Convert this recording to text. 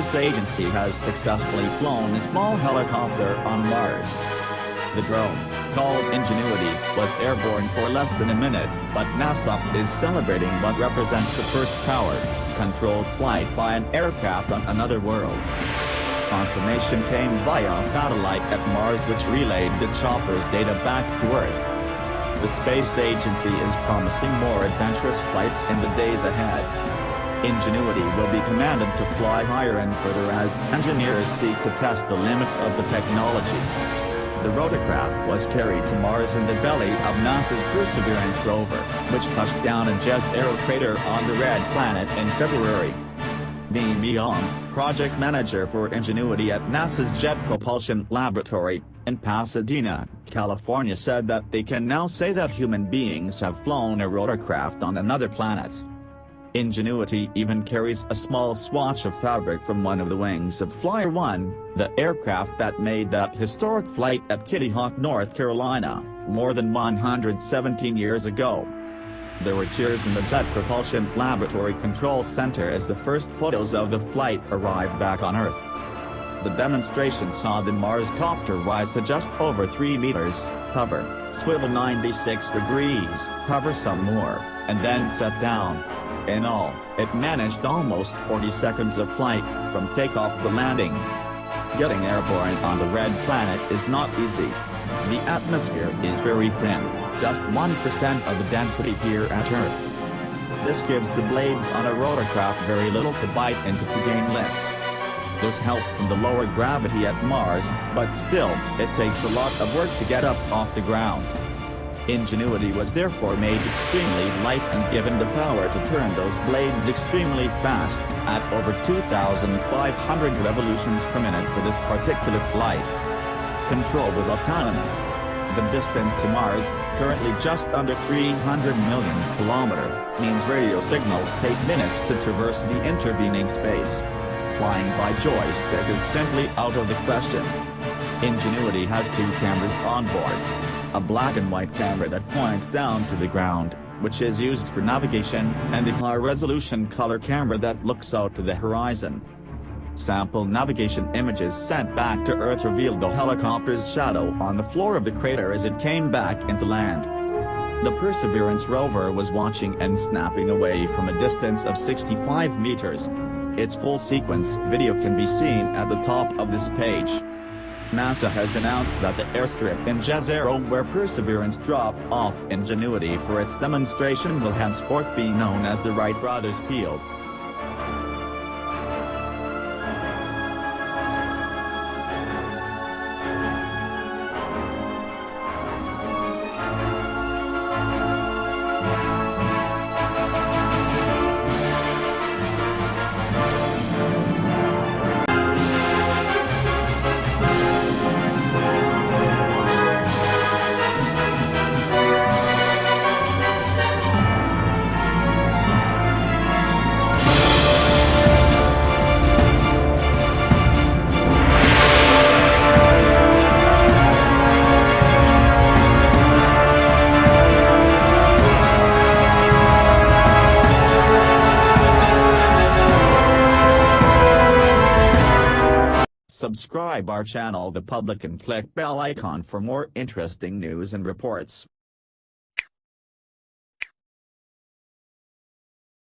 Space Agency has successfully flown a small helicopter on Mars. The drone, called Ingenuity, was airborne for less than a minute, but NASA is celebrating what represents the first powered, controlled flight by an aircraft on another world. Confirmation came via satellite at Mars, which relayed the chopper's data back to Earth. The space agency is promising more adventurous flights in the days ahead. Ingenuity will be commanded to fly higher and further as engineers seek to test the limits of the technology. The rotorcraft was carried to Mars in the belly of NASA's Perseverance rover, which touched down in Jezero crater on the Red Planet in February. Mi Young, project manager for Ingenuity at NASA's Jet Propulsion Laboratory in Pasadena, California, said that they can now say that human beings have flown a rotorcraft on another planet. Ingenuity even carries a small swatch of fabric from one of the wings of Flyer 1, the aircraft that made that historic flight at Kitty Hawk, North Carolina, more than 117 years ago. There were cheers in the Jet Propulsion Laboratory Control Center as the first photos of the flight arrived back on Earth. The demonstration saw the Mars copter rise to just over 3 meters, hover, swivel 96 degrees, hover some more, and then set down. In all, it managed almost 40 seconds of flight, from takeoff to landing. Getting airborne on the Red Planet is not easy. The atmosphere is very thin, just 1% of the density here at Earth. This gives the blades on a rotorcraft very little to bite into to gain lift. There's help from the lower gravity at Mars, but still, it takes a lot of work to get up off the ground. Ingenuity was therefore made extremely light and given the power to turn those blades extremely fast, at over 2,500 revolutions per minute for this particular flight. Control was autonomous. The distance to Mars, currently just under 300 million kilometers, means radio signals take minutes to traverse the intervening space. Flying by joystick is simply out of the question. Ingenuity has 2 cameras on board. A black and white camera that points down to the ground, which is used for navigation, and a high-resolution color camera that looks out to the horizon. Sample navigation images sent back to Earth revealed the helicopter's shadow on the floor of the crater as it came back into land. The Perseverance rover was watching and snapping away from a distance of 65 meters. Its full sequence video can be seen at the top of this page. NASA has announced that the airstrip in Jezero where Perseverance dropped off Ingenuity for its demonstration will henceforth be known as the Wright Brothers Field. Subscribe our channel The Public and click bell icon for more interesting news and reports.